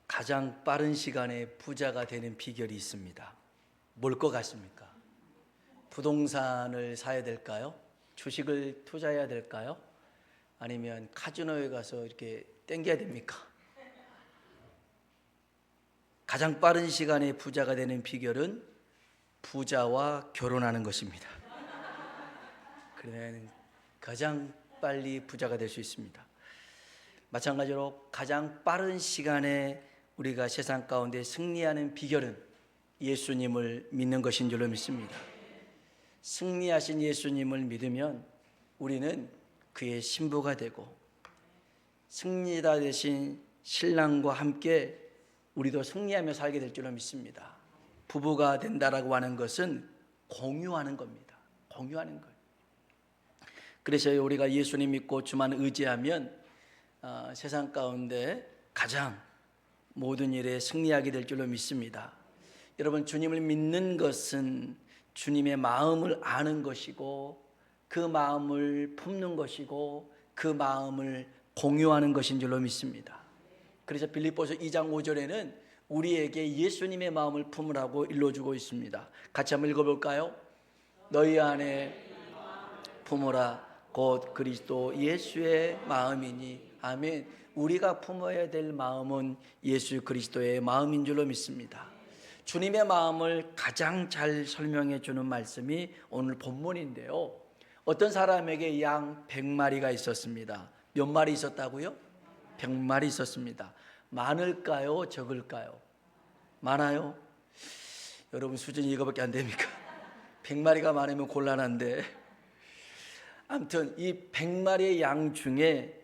가장 빠른 시간에 부자가 되는 비결이 있습니다. 뭘 것 같습니까? 부동산을 사야 될까요? 주식을 투자해야 될까요? 아니면 카지노에 가서 이렇게 땡겨야 됩니까? 가장 빠른 시간에 부자가 되는 비결은 부자와 결혼하는 것입니다. 그러면 가장 빨리 부자가 될 수 있습니다. 마찬가지로 가장 빠른 시간에 우리가 세상 가운데 승리하는 비결은 예수님을 믿는 것인 줄로 믿습니다. 승리하신 예수님을 믿으면 우리는 그의 신부가 되고 승리자 되신 신랑과 함께 우리도 승리하며 살게 될 줄로 믿습니다. 부부가 된다라고 하는 것은 공유하는 겁니다. 공유하는 거예요. 그래서 우리가 예수님 믿고 주만 의지하면 세상 가운데 가장 모든 일에 승리하게 될 줄로 믿습니다. 여러분, 주님을 믿는 것은 주님의 마음을 아는 것이고 그 마음을 품는 것이고 그 마음을 공유하는 것인 줄로 믿습니다. 그래서 빌립보서 2장 5절에는 우리에게 예수님의 마음을 품으라고 일러주고 있습니다. 같이 한번 읽어볼까요? 너희 안에 품으라 곧 그리스도 예수의 마음이니. 아멘. 우리가 품어야 될 마음은 예수 그리스도의 마음인 줄로 믿습니다. 주님의 마음을 가장 잘 설명해 주는 말씀이 오늘 본문인데요. 어떤 사람에게 양 100마리가 있었습니다. 몇 마리 있었다고요? 100마리 있었습니다. 많을까요? 적을까요? 많아요? 여러분 수준이 이거밖에 안 됩니까? 100마리가 많으면 곤란한데, 아무튼 이 100마리의 양 중에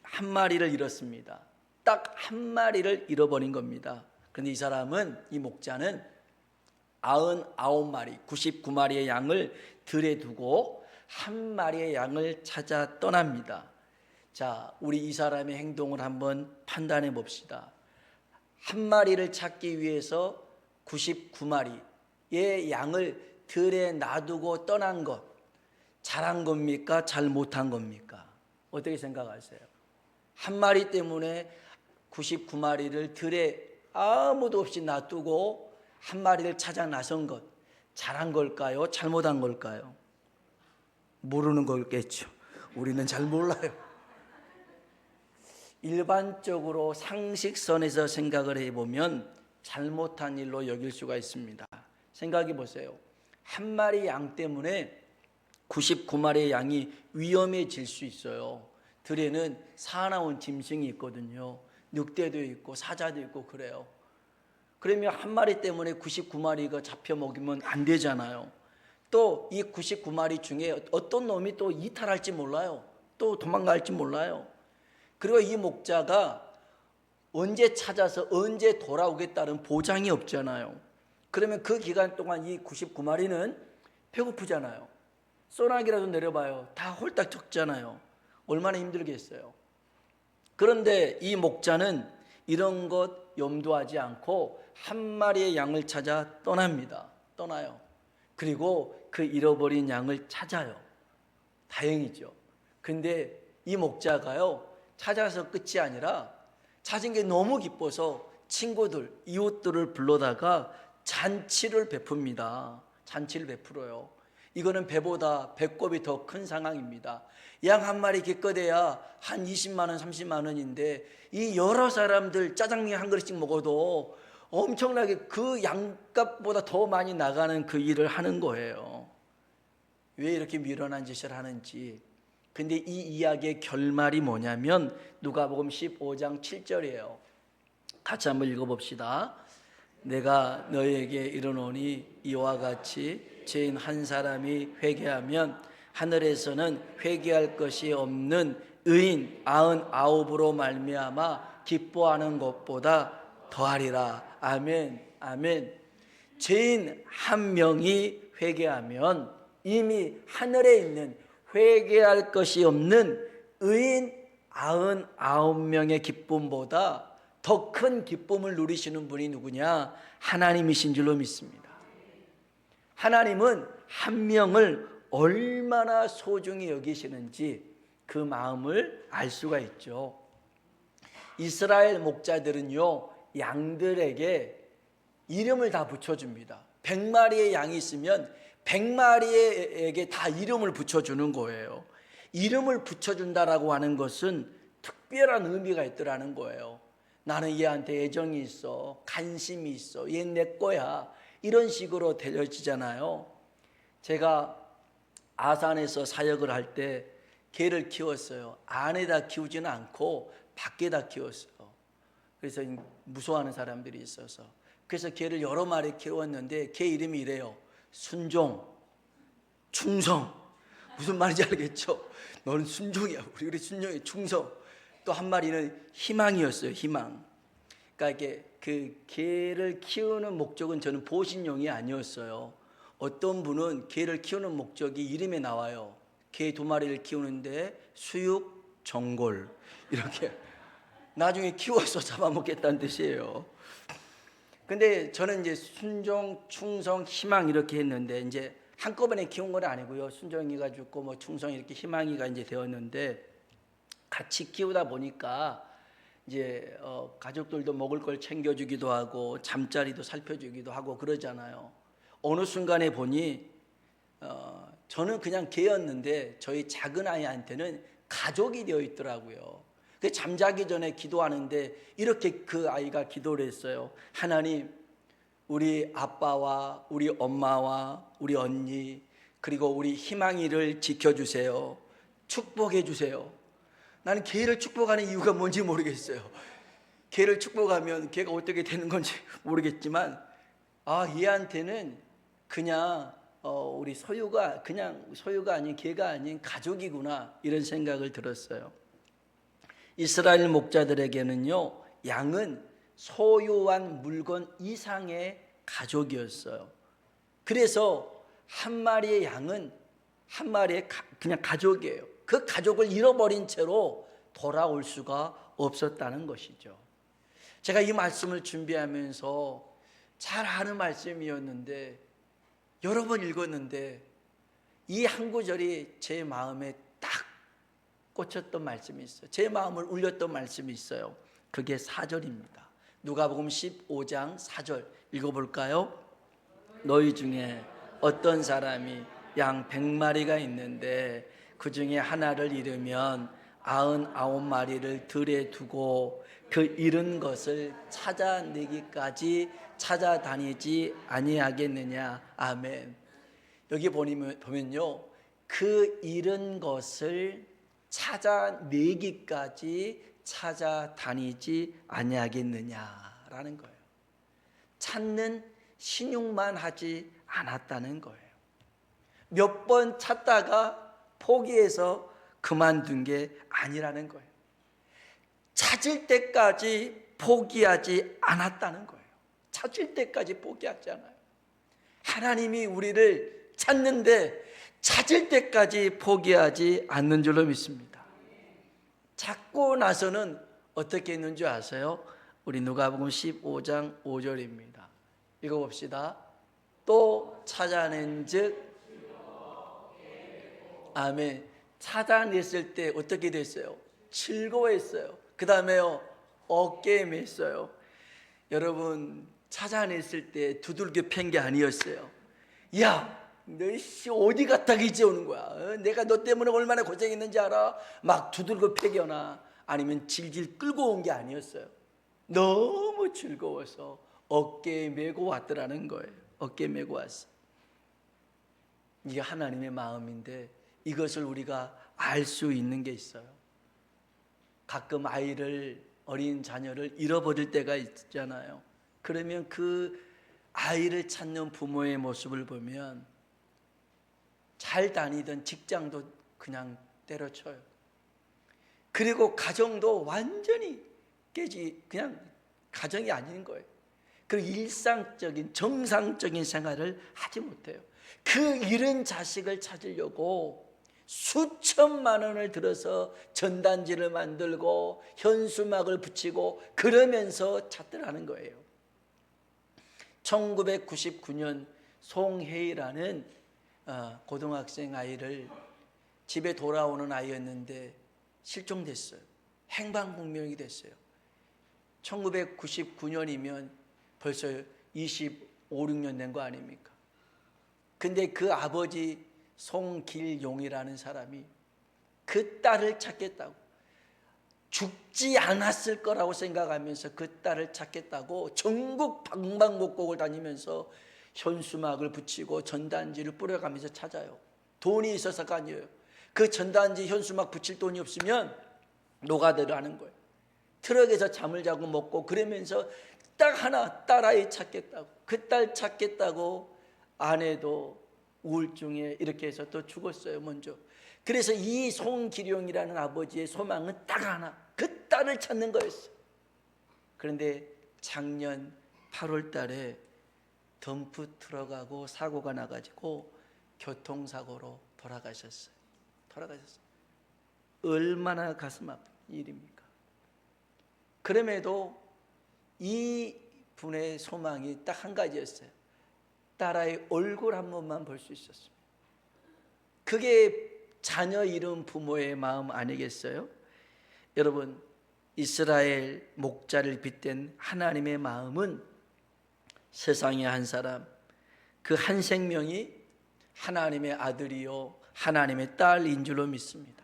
한 마리를 잃었습니다. 딱 한 마리를 잃어버린 겁니다. 그런데 이 사람은, 이 목자는 99마리, 99마리의 양을 들에 두고 한 마리의 양을 찾아 떠납니다. 자, 우리 이 사람의 행동을 한번 판단해 봅시다. 한 마리를 찾기 위해서 99마리의 양을 들에 놔두고 떠난 것, 잘한 겁니까? 잘 못한 겁니까? 어떻게 생각하세요? 한 마리 때문에 99마리를 들에 아무도 없이 놔두고 한 마리를 찾아 나선 것, 잘한 걸까요? 잘못한 걸까요? 모르는 거겠죠. 우리는 잘 몰라요. 일반적으로 상식선에서 생각을 해보면 잘못한 일로 여길 수가 있습니다. 생각해 보세요. 한 마리 양 때문에 99마리의 양이 위험해질 수 있어요. 들에는 사나운 짐승이 있거든요. 늑대도 있고 사자도 있고 그래요. 그러면 한 마리 때문에 99마리가 잡혀 먹이면 안 되잖아요. 또 이 99마리 중에 어떤 놈이 또 이탈할지 몰라요. 또 도망갈지 몰라요. 그리고 이 목자가 언제 찾아서 언제 돌아오겠다는 보장이 없잖아요. 그러면 그 기간 동안 이 99마리는 배고프잖아요. 소나기라도 내려봐요. 다 홀딱 적잖아요. 얼마나 힘들겠어요. 그런데 이 목자는 이런 것 염두하지 않고 한 마리의 양을 찾아 떠납니다. 떠나요. 그리고 그 잃어버린 양을 찾아요. 다행이죠. 근데 이 목자가요, 찾아서 끝이 아니라 찾은 게 너무 기뻐서 친구들, 이웃들을 불러다가 잔치를 베풉니다. 잔치를 베풀어요. 이거는 배보다 배꼽이 더 큰 상황입니다. 양 한 마리 기껏해야 한 20만 원, 30만 원인데 이 여러 사람들 짜장면 한 그릇씩 먹어도 엄청나게 그 양값보다 더 많이 나가는 그 일을 하는 거예요. 왜 이렇게 미련한 짓을 하는지. 근데 이 이야기의 결말이 뭐냐면 누가복음 15장 7절이에요. 같이 한번 읽어봅시다. 내가 너희에게 이르노니 이와 같이 죄인 한 사람이 회개하면 하늘에서는 회개할 것이 없는 의인 99으로 말미암아 기뻐하는 것보다 더하리라. 아멘. 아멘. 죄인 한 명이 회개하면 이미 하늘에 있는 회개할 것이 없는 의인 99명의 기쁨보다 더 큰 기쁨을 누리시는 분이 누구냐? 하나님이신 줄로 믿습니다. 하나님은 한 명을 얼마나 소중히 여기시는지 그 마음을 알 수가 있죠. 이스라엘 목자들은요, 양들에게 이름을 다 붙여줍니다. 100마리의 양이 있으면 100마리에게 다 이름을 붙여주는 거예요. 이름을 붙여준다라고 하는 것은 특별한 의미가 있더라는 거예요. 나는 얘한테 애정이 있어, 관심이 있어, 얘 내 거야, 이런 식으로 되어지잖아요. 제가 아산에서 사역을 할 때 개를 키웠어요. 안에다 키우지는 않고 밖에다 키웠어요. 그래서 무서워하는 사람들이 있어서, 그래서 개를 여러 마리 키웠는데 개 이름이 이래요. 순종, 충성. 무슨 말인지 알겠죠? 너는 순종이야, 우리 순종이 충성. 또 한 마리는 희망이었어요. 희망. 그러니까 이게 그 개를 키우는 목적은 저는 보신용이 아니었어요. 어떤 분은 개를 키우는 목적이 이름에 나와요. 개 2마리를 키우는데 수육, 전골, 이렇게 나중에 키워서 잡아먹겠다는 뜻이에요. 근데 저는 이제 순종, 충성, 희망 이렇게 했는데, 이제 한꺼번에 키운 건 아니고요. 순종이가 죽고 뭐 충성 이렇게 희망이가 이제 되었는데, 같이 키우다 보니까 이제 가족들도 먹을 걸 챙겨주기도 하고 잠자리도 살펴주기도 하고 그러잖아요. 어느 순간에 보니 저는 그냥 개였는데 저희 작은 아이한테는 가족이 되어 있더라고요. 잠자기 전에 기도하는데 이렇게 그 아이가 기도를 했어요. 하나님, 우리 아빠와 우리 엄마와 우리 언니 그리고 우리 희망이를 지켜주세요. 축복해 주세요. 나는 개를 축복하는 이유가 뭔지 모르겠어요. 개를 축복하면 개가 어떻게 되는 건지 모르겠지만, 얘한테는 그냥 우리 소유가 그냥 소유가 아닌, 개가 아닌 가족이구나, 이런 생각을 들었어요. 이스라엘 목자들에게는요, 양은 소유한 물건 이상의 가족이었어요. 그래서 한 마리의 양은 한 마리의 그냥 가족이에요. 그 가족을 잃어버린 채로 돌아올 수가 없었다는 것이죠. 제가 이 말씀을 준비하면서 잘 아는 말씀이었는데 여러 번 읽었는데 이 한 구절이 제 마음에 딱 꽂혔던 말씀이 있어요. 제 마음을 울렸던 말씀이 있어요. 그게 4절입니다. 누가복음 15장 4절 읽어볼까요? 너희 중에 어떤 사람이 양 100마리가 있는데 그 중에 하나를 잃으면 99마리를 들에 두고 그 잃은 것을 찾아내기까지 찾아다니지 아니하겠느냐. 아멘. 여기 보면요, 그 잃은 것을 찾아내기까지 찾아다니지 아니하겠느냐라는 거예요. 찾는 신용만 하지 않았다는 거예요. 몇 번 찾다가 포기해서 그만둔 게 아니라는 거예요. 찾을 때까지 포기하지 않았다는 거예요. 찾을 때까지 포기하지 않아요. 하나님이 우리를 찾는데 찾을 때까지 포기하지 않는 줄로 믿습니다. 찾고 나서는 어떻게 했는 줄 아세요? 우리 누가복음 15장 5절입니다. 읽어봅시다. 또 찾아낸즉, 아멘. 찾아냈을 때 어떻게 됐어요? 즐거워했어요. 그 다음에요, 어깨에 맸어요. 여러분, 찾아냈을 때 두들겨 팬 게 아니었어요. 야, 너 어디 갔다 이제 오는 거야? 내가 너 때문에 얼마나 고생했는지 알아? 막 두들겨 패거나 아니면 질질 끌고 온 게 아니었어요. 너무 즐거워서 어깨에 메고 왔더라는 거예요. 어깨에 메고 왔어. 이게 하나님의 마음인데 이것을 우리가 알 수 있는 게 있어요. 가끔 어린 자녀를 잃어버릴 때가 있잖아요. 그러면 그 아이를 찾는 부모의 모습을 보면 잘 다니던 직장도 그냥 때려쳐요. 그리고 가정도 완전히 그냥 가정이 아닌 거예요. 그리고 일상적인 정상적인 생활을 하지 못해요. 그 잃은 자식을 찾으려고 수천만 원을 들어서 전단지를 만들고 현수막을 붙이고 그러면서 찾더라는 거예요. 1999년 송혜이라는 고등학생 아이를, 집에 돌아오는 아이였는데 실종됐어요. 행방불명이 됐어요. 1999년이면 벌써 25, 6년 된 거 아닙니까? 근데 그 아버지 송길용이라는 사람이 그 딸을 찾겠다고, 죽지 않았을 거라고 생각하면서 그 딸을 찾겠다고 전국 방방곡곡을 다니면서 현수막을 붙이고 전단지를 뿌려가면서 찾아요. 돈이 있어서가 아니에요. 그 전단지 현수막 붙일 돈이 없으면 노가다를 하는 거예요. 트럭에서 잠을 자고 먹고 그러면서 딱 하나 딸아이 찾겠다고, 그 딸 찾겠다고 아내도 우울증에 이렇게 해서 또 죽었어요 먼저. 그래서 이 송기룡이라는 아버지의 소망은 딱 하나, 그 딸을 찾는 거였어요. 그런데 작년 8월 달에 덤프 트럭하고 사고가 나가지고 교통사고로 돌아가셨어요. 얼마나 가슴 아픈 일입니까? 그럼에도 이 분의 소망이 딱 한 가지였어요. 딸아이 얼굴 한 번만 볼 수 있었습니다. 그게 자녀 잃은 부모의 마음 아니겠어요? 여러분, 이스라엘 목자를 빗댄 하나님의 마음은 세상의 한 사람, 그 한 생명이 하나님의 아들이요 하나님의 딸인 줄로 믿습니다.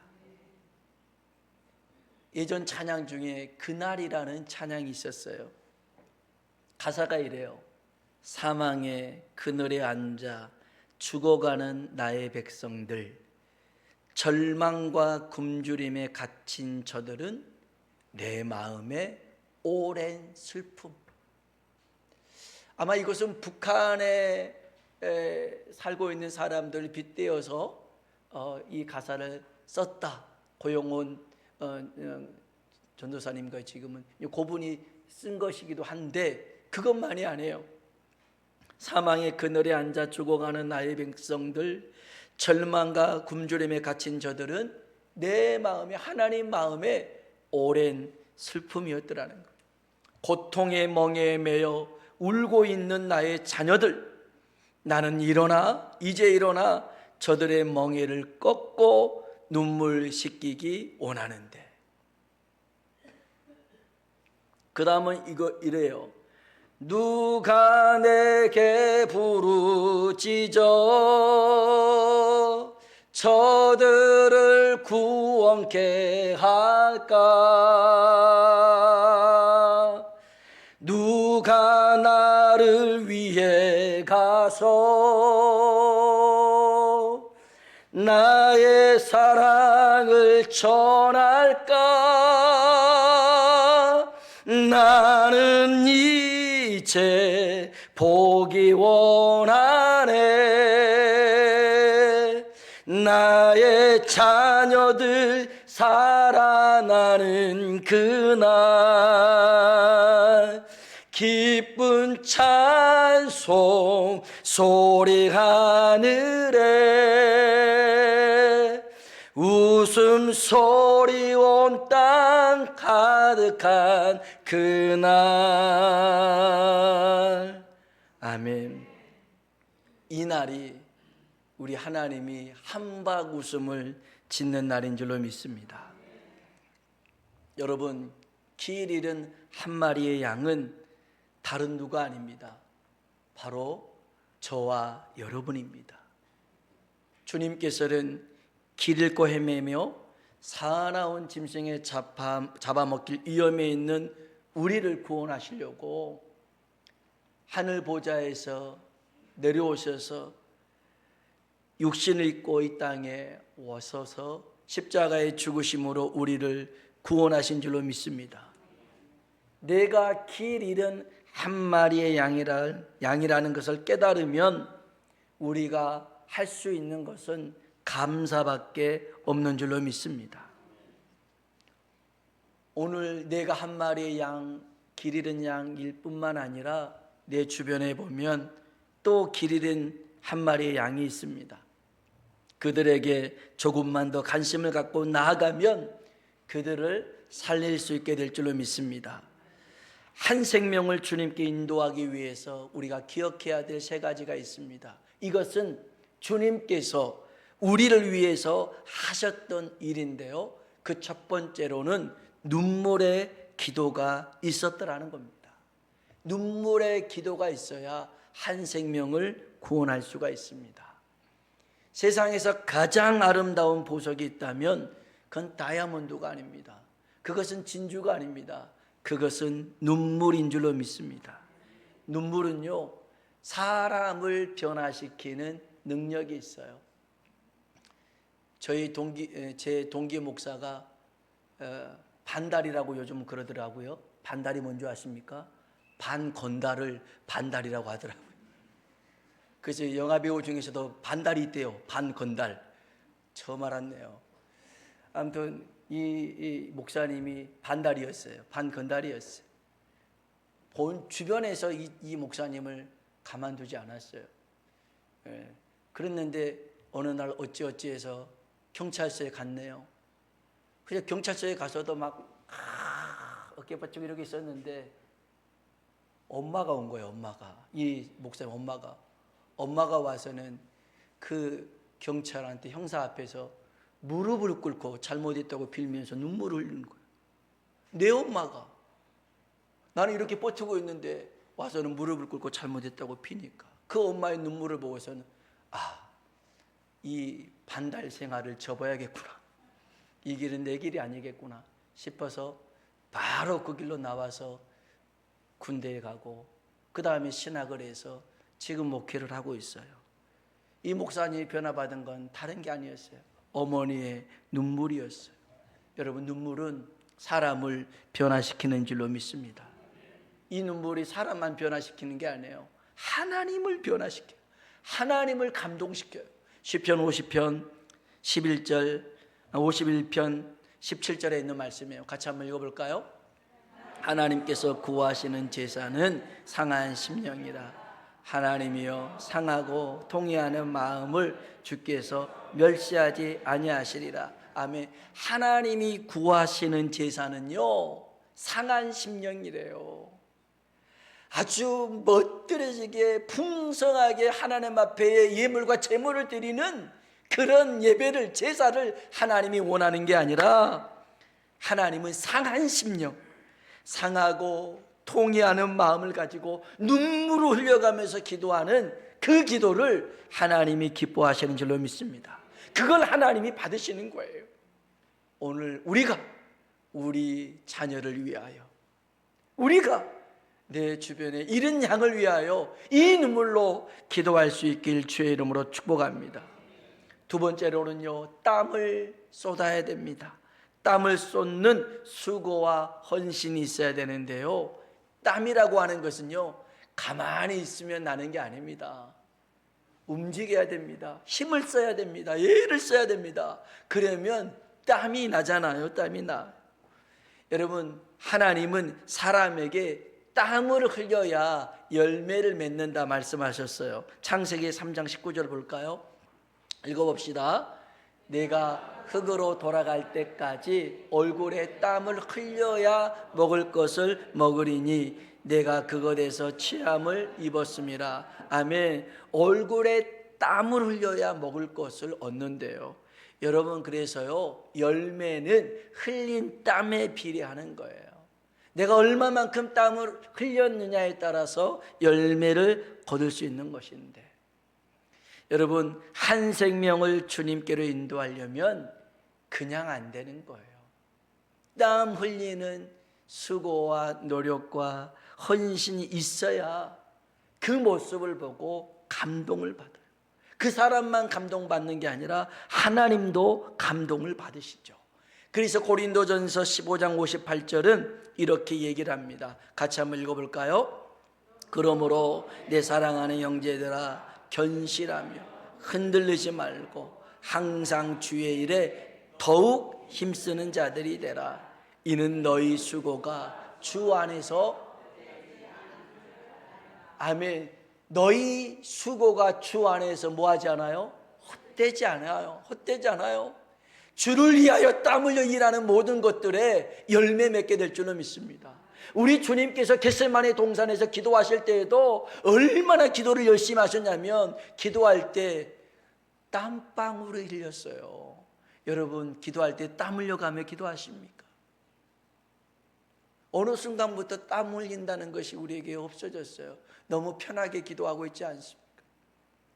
예전 찬양 중에 그날이라는 찬양이 있었어요. 가사가 이래요. 사망의 그늘에 앉아 죽어가는 나의 백성들, 절망과 굶주림에 갇힌 저들은 내 마음의 오랜 슬픔. 아마 이것은 북한에 살고 있는 사람들을 빗대어서 이 가사를 썼다. 고용원 전도사님과 지금은 고분이 쓴 것이기도 한데 그것만이 아니에요. 사망의 그늘에 앉아 죽어가는 나의 백성들, 절망과 굶주림에 갇힌 저들은 내 마음에, 하나님 마음에 오랜 슬픔이었더라는 거예요. 고통의 멍에 매여 울고 있는 나의 자녀들, 나는 이제 일어나 저들의 멍에를 꺾고 눈물 씻기기 원하는데. 그 다음은 이래요. 누가 내게 부르짖어 저들을 구원케 할까? 누가 나를 위해 가서 나의 사랑을 전할까? 나는 이제 보기 원하네. 나의 자녀들 살아나는 그날 기쁜 찬송 소리 하늘에 웃음소리 온 땅 가득한 그날. 아멘. 이 날이 우리 하나님이 한박 웃음을 짓는 날인 줄로 믿습니다. 여러분, 길 잃은 한 마리의 양은 다른 누가 아닙니다. 바로 저와 여러분입니다. 주님께서는 길 잃고 헤매며 사나운 짐승에 잡아먹힐 위험에 있는 우리를 구원하시려고 하늘 보좌에서 내려오셔서 육신을 입고 이 땅에 오셔서 십자가의 죽으심으로 우리를 구원하신 줄로 믿습니다. 내가 길 잃은 한 마리의 양이라는 것을 깨달으면 우리가 할 수 있는 것은 감사밖에 없는 줄로 믿습니다. 오늘 내가 한 마리의 길 잃은 양일 뿐만 아니라 내 주변에 보면 또 길 잃은 한 마리의 양이 있습니다. 그들에게 조금만 더 관심을 갖고 나아가면 그들을 살릴 수 있게 될 줄로 믿습니다. 한 생명을 주님께 인도하기 위해서 우리가 기억해야 될 세 가지가 있습니다. 이것은 주님께서 우리를 위해서 하셨던 일인데요, 그 첫 번째로는 눈물의 기도가 있었더라는 겁니다. 눈물의 기도가 있어야 한 생명을 구원할 수가 있습니다. 세상에서 가장 아름다운 보석이 있다면 그건 다이아몬드가 아닙니다. 그것은 진주가 아닙니다. 그것은 눈물인 줄로 믿습니다. 눈물은요, 사람을 변화시키는 능력이 있어요. 제 동기 목사가 반달이라고 요즘 그러더라고요. 반달이 뭔지 아십니까? 반건달을 반달이라고 하더라고요. 그래서 영화배우 중에서도 반달이 있대요. 반건달. 처음 알았네요. 아무튼 이 목사님이 반달이었어요. 반건달이었어요. 본 주변에서 이 목사님을 가만두지 않았어요. 그랬는데 어느 날 어찌어찌해서 경찰서에 갔네요. 그래서 경찰서에 가서도 막 어깨 바짝 이러고 있었는데 엄마가 온 거예요. 엄마가, 이 목사님 엄마가 와서는 그 경찰한테, 형사 앞에서 무릎을 꿇고 잘못했다고 빌면서 눈물을 흘리는 거예요. 내 엄마가, 나는 이렇게 버티고 있는데 와서는 무릎을 꿇고 잘못했다고 비니까 그 엄마의 눈물을 보고서는 이 반달 생활을 접어야겠구나, 이 길은 내 길이 아니겠구나 싶어서 바로 그 길로 나와서 군대에 가고 그 다음에 신학을 해서 지금 목회를 하고 있어요. 이 목사님이 변화받은 건 다른 게 아니었어요. 어머니의 눈물이었어요. 여러분, 눈물은 사람을 변화시키는 줄로 믿습니다. 이 눈물이 사람만 변화시키는 게 아니에요. 하나님을 변화시켜요. 하나님을 감동시켜요. 시편 50편 11절 51편 17절에 있는 말씀이에요. 같이 한번 읽어볼까요? 하나님께서 구하시는 제사는 상한 심령이라. 하나님이여 상하고 통회하는 마음을 주께서 멸시하지 아니하시리라. 아멘. 하나님이 구하시는 제사는요, 상한 심령이래요. 아주 멋들어지게 풍성하게 하나님 앞에 예물과 제물을 드리는 그런 예배를, 제사를 하나님이 원하는 게 아니라 하나님은 상한 심령, 상하고 통회하는 마음을 가지고 눈물을 흘려가면서 기도하는 그 기도를 하나님이 기뻐하시는 줄로 믿습니다. 그걸 하나님이 받으시는 거예요. 오늘 우리가 우리 자녀를 위하여, 우리가 내 주변에 이른 양을 위하여 이 눈물로 기도할 수 있길 주의 이름으로 축복합니다. 두 번째로는요, 땀을 쏟아야 됩니다. 땀을 쏟는 수고와 헌신이 있어야 되는데요, 땀이라고 하는 것은요, 가만히 있으면 나는 게 아닙니다. 움직여야 됩니다. 힘을 써야 됩니다. 애를 써야 됩니다. 그러면 땀이 나잖아요. 땀이 나. 여러분, 하나님은 사람에게 땀을 흘려야 열매를 맺는다 말씀하셨어요. 창세기 3장 19절 볼까요? 읽어봅시다. 내가 흙으로 돌아갈 때까지 얼굴에 땀을 흘려야 먹을 것을 먹으리니 내가 그것에서 취함을 입었음이라. 아멘. 얼굴에 땀을 흘려야 먹을 것을 얻는데요. 여러분, 그래서요, 열매는 흘린 땀에 비례하는 거예요. 내가 얼마만큼 땀을 흘렸느냐에 따라서 열매를 거둘 수 있는 것인데, 여러분, 한 생명을 주님께로 인도하려면 그냥 안 되는 거예요. 땀 흘리는 수고와 노력과 헌신이 있어야 그 모습을 보고 감동을 받아요. 그 사람만 감동받는 게 아니라 하나님도 감동을 받으시죠. 그래서 고린도전서 15장 58절은 이렇게 얘기를 합니다. 같이 한번 읽어볼까요? 그러므로 내 사랑하는 형제들아, 견실하며 흔들리지 말고 항상 주의 일에 더욱 힘쓰는 자들이 되라. 이는 너희 수고가 주 안에서, 아멘, 너희 수고가 주 안에서 뭐하지 않아요? 헛되지 않아요. 헛되지 않아요. 주를 위하여 땀 흘려 일하는 모든 것들에 열매 맺게 될 줄로 믿습니다. 우리 주님께서 겟세마네 동산에서 기도하실 때에도 얼마나 기도를 열심히 하셨냐면, 기도할 때 땀방울을 흘렸어요. 여러분, 기도할 때 땀 흘려가며 기도하십니까? 어느 순간부터 땀 흘린다는 것이 우리에게 없어졌어요. 너무 편하게 기도하고 있지 않습니까?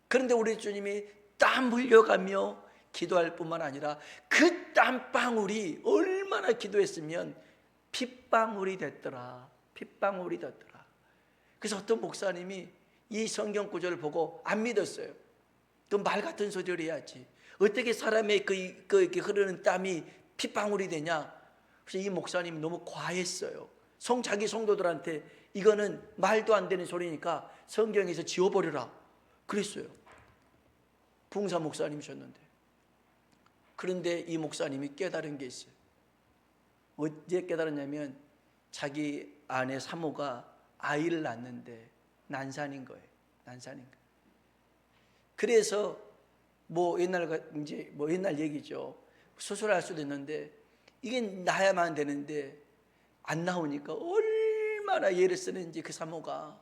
그런데 우리 주님이 땀 흘려가며 기도할 뿐만 아니라 그 땀방울이 얼마나 기도했으면 핏방울이 됐더라. 핏방울이 됐더라. 그래서 어떤 목사님이 이 성경 구절을 보고 안 믿었어요. 그 말 같은 소리를 해야지. 어떻게 사람의 이렇게 흐르는 땀이 핏방울이 되냐? 그래서 이 목사님이 너무 과했어요. 자기 성도들한테 이거는 말도 안 되는 소리니까 성경에서 지워버려라 그랬어요. 부흥사 목사님이셨는데. 그런데 이 목사님이 깨달은 게 있어요. 어디에 깨달았냐면 자기 아내 사모가 아이를 낳는데 난산인 거예요. 난산인 거예요. 그래서 옛날 얘기죠. 수술할 수도 있는데 이게 나야만 되는데 안 나오니까 얼마나 애를 쓰는지 그 사모가.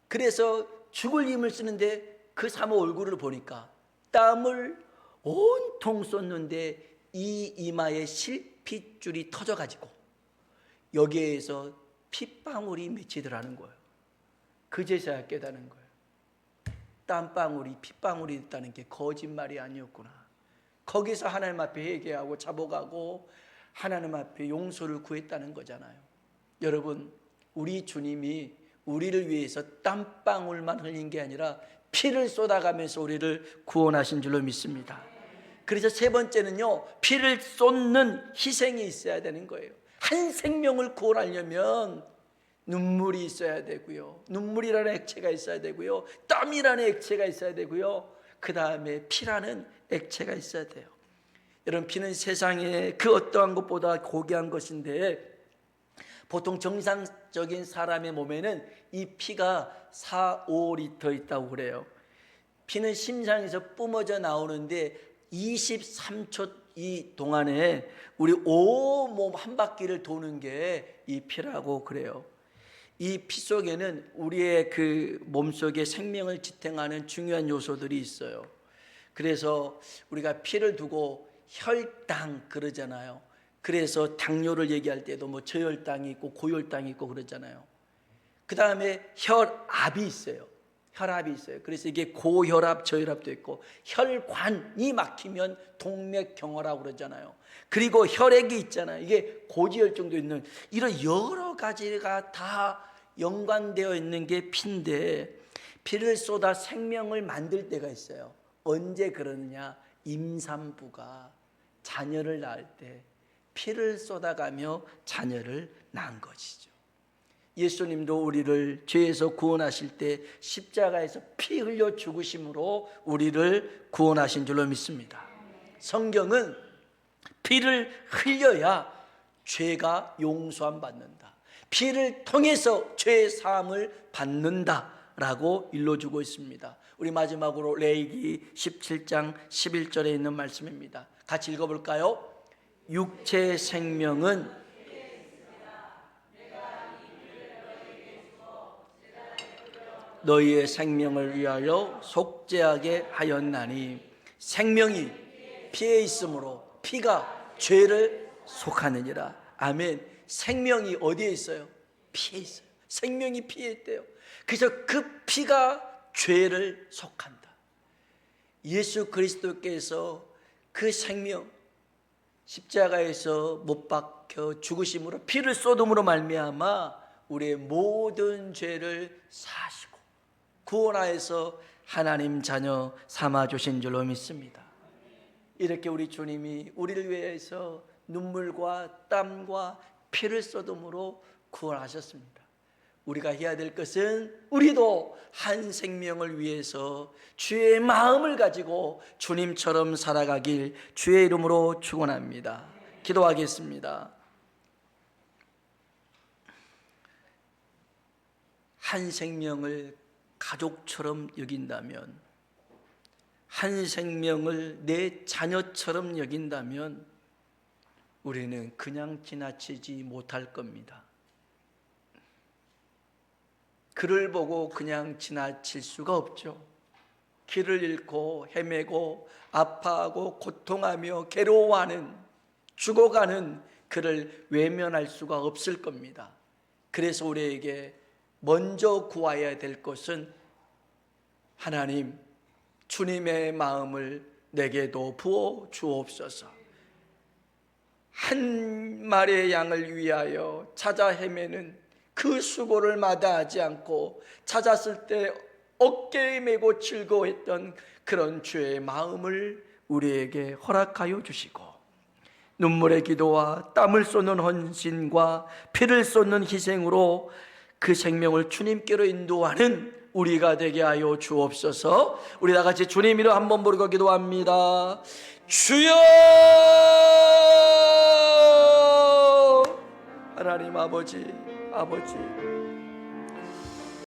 그래서 죽을 힘을 쓰는데 그 사모 얼굴을 보니까 땀을 온통 쏟는데 이 이마에 실핏줄이 터져가지고 여기에서 핏방울이 맺히더라는 거예요. 그제서야 깨닫는 거예요. 땀방울이 핏방울이 됐다는 게 거짓말이 아니었구나. 거기서 하나님 앞에 회개하고 자복하고 하나님 앞에 용서를 구했다는 거잖아요. 여러분, 우리 주님이 우리를 위해서 땀방울만 흘린 게 아니라 피를 쏟아가면서 우리를 구원하신 줄로 믿습니다. 그래서 세 번째는요, 피를 쏟는 희생이 있어야 되는 거예요. 한 생명을 구원하려면 눈물이 있어야 되고요, 눈물이라는 액체가 있어야 되고요, 땀이라는 액체가 있어야 되고요, 그 다음에 피라는 액체가 있어야 돼요. 여러분, 피는 세상에 그 어떠한 것보다 고귀한 것인데 보통 정상적인 사람의 몸에는 이 피가 4-5리터 있다고 그래요. 피는 심장에서 뿜어져 나오는데 23초 이 동안에 우리 온몸 한 바퀴를 도는 게 이 피라고 그래요. 이 피 속에는 우리의 그 몸속에 생명을 지탱하는 중요한 요소들이 있어요. 그래서 우리가 피를 두고 혈당 그러잖아요. 그래서 당뇨를 얘기할 때도 뭐 저혈당이 있고 고혈당이 있고 그러잖아요. 그 다음에 혈압이 있어요. 혈압이 있어요. 그래서 이게 고혈압, 저혈압도 있고, 혈관이 막히면 동맥경화라고 그러잖아요. 그리고 혈액이 있잖아요. 이게 고지혈증도 있는, 이런 여러 가지가 다 연관되어 있는 게 피인데, 피를 쏟아 생명을 만들 때가 있어요. 언제 그러느냐? 임산부가 자녀를 낳을 때 피를 쏟아가며 자녀를 낳은 것이죠. 예수님도 우리를 죄에서 구원하실 때 십자가에서 피 흘려 죽으심으로 우리를 구원하신 줄로 믿습니다. 성경은 피를 흘려야 죄가 용서함 받는다, 피를 통해서 죄 사함을 받는다라고 일러주고 있습니다. 우리 마지막으로 레위기 17장 11절에 있는 말씀입니다. 같이 읽어볼까요? 육체의 생명은 너희의 생명을 위하여 속죄하게 하였나니, 생명이 피에 있으므로 피가 죄를 속하느니라. 아멘. 생명이 어디에 있어요? 피에 있어요. 생명이 피에 있대요. 그래서 그 피가 죄를 속한다. 예수 그리스도께서 그 생명, 십자가에서 못 박혀 죽으심으로 피를 쏟음으로 말미암아 우리의 모든 죄를 사시고 구원하여서 하나님 자녀 삼아주신 줄로 믿습니다. 이렇게 우리 주님이 우리를 위해서 눈물과 땀과 피를 쏟음으로 구원하셨습니다. 우리가 해야 될 것은 우리도 한 생명을 위해서 주의 마음을 가지고 주님처럼 살아가길 주의 이름으로 축원합니다. 기도하겠습니다. 한 생명을 가족처럼 여긴다면, 한 생명을 내 자녀처럼 여긴다면 우리는 그냥 지나치지 못할 겁니다. 그를 보고 그냥 지나칠 수가 없죠. 길을 잃고 헤매고 아파하고 고통하며 괴로워하는, 죽어가는 그를 외면할 수가 없을 겁니다. 그래서 우리에게 먼저 구해야 될 것은 하나님, 주님의 마음을 내게도 부어 주옵소서. 한 마리의 양을 위하여 찾아 헤매는 그 수고를 마다하지 않고 찾았을 때 어깨에 메고 즐거워했던 그런 주의 마음을 우리에게 허락하여 주시고, 눈물의 기도와 땀을 쏟는 헌신과 피를 쏟는 희생으로 그 생명을 주님께로 인도하는 우리가 되게 하여 주옵소서. 우리 다 같이 주님 이름 한번 부르고 기도합니다. 주여! 하나님 아버지,